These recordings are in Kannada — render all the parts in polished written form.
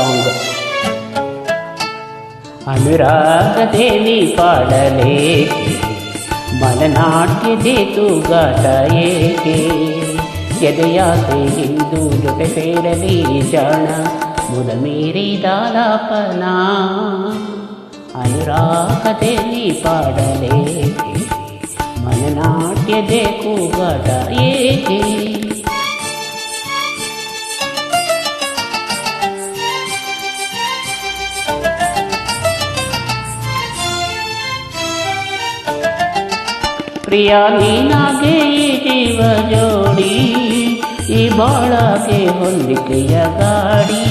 ಸಾಂಗ್. ಅನುರಾಗದೇವಿ ಪಾಡಲೇಕೆ, ಮನನಾಟ್ಯದೆ ತೂಗಾಟ ಏಕೆ, ಎದೆಯಾಸೆ ಇಂದು ಜೊತೆ ಸೇರಲಿ ಜಾಣ, ಮುದ ಮೀರಿದಾಲಾಪನ. ಅನುರಾಗದೇವಿ ಪಾಡಲೇಕೆ, ಮನನಾಟ್ಯದೆ ಕೂಗಾಟ ಏಕೆ. ಪ್ರಿಯ ನೀನಾಗೆ ಈ ಜೀವ ಜೋಡಿ, ಈ ಬಾಳಗೆ ಹೊಂದಿಕೆಯ ಗಾಡಿ.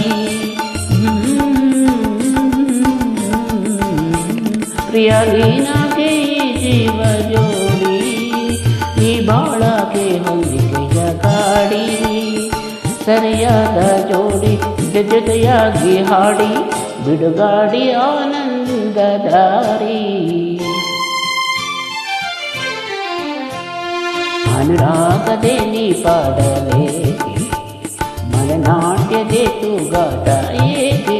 ಪ್ರಿಯ ನೀನಾಗೆ ಈ ಜೀವ ಜೋಡಿ, ಈ ಬಾಳಗೆ ಹೊಂದಿಕೆಯ ಗಾಡಿ. ಸರಿಯಾದ ಜೋಡಿ ಜೊತೆಯಾಗಿ ಹಾಡಿ, ಬಿಡುಗಾಡಿ ಆನಂದ ದಾರಿ. ಅನುರಾಗದೇವಿ ಪಾಡಲೇಕೆ, ಮನನಾಟ್ಯದೆ ತೂಗಾಟ ಏಕೆ.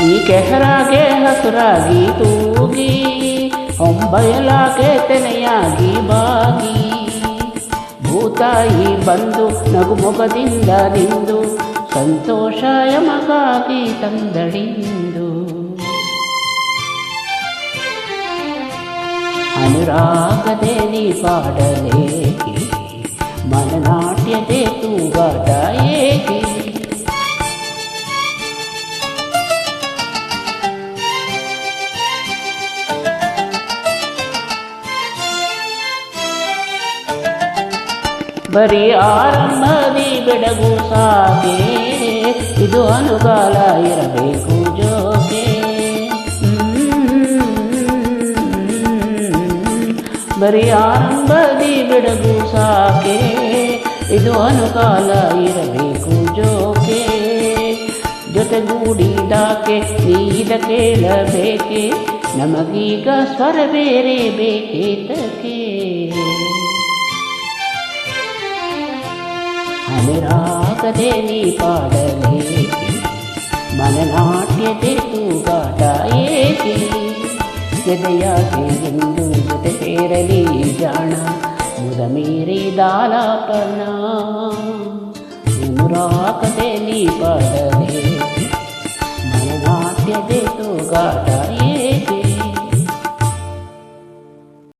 ಈ ಕೆಸರಾಗೆ ಹಸುರಾಗಿ ತೂಗಿ, ಹೊಂಬಯಲಾಗೆ ತೆನೆಯಾಗಿ ಬಾಗಿ, ಭೂತಾಯಿ ಬಂದು ನಗುಮೊಗದಿಂದ ನಿಂದು, ಸಂತೋಷ ಯಮಗಾಗಿ ತಂದಳಿಂದು. ಅನುರಾಗದೇವಿ ಪಾಡಲೇಕೆ, ಮನನಾಟ್ಯದೆ ತೂಗಾಟ ಏಕೆ. ಬರೀ ಆರಂಭದಿ ಬೆಡಗು ಸಾಕೆ, ಇದು ಅನುಗಾಲ ಇರಬೇಕು ಜೋಕೆ. ಬರೀ ಆರಂಭದಿ ಬೆಡಗು ಸಾಕೆ, ಇದು ಅನುಗಾಲ ಇರಬೇಕು ಜೋಕೆ. ಜೊತೆಗೂಡಿದಾಕೆ ನೀದ ಕೇಳಬೇಕೆ, ನಮಗೀಗ ಸ್ವರ ಬೇರೆ ಬೇಕೇತಕ್ಕೆ. ಅನುರಾಗದೇವಿ ಪಾಡಲೇಕೆ, ಮನನಾಟ್ಯದೆ ತೂಗಾಟ ಏಕೆ. ಎದೆಯಾಗೆ ಎಂದು ಜೊತೆ ಸೇರಲಿ ಜಾಣ, ಮುದ ಮೀರಿದಾಲಾಪನ. ಅನುರಾಗದೇವಿ ಪಾಡಲೇಕೆ, ಮನನಾಟ್ಯದೆ ತೂಗಾಟ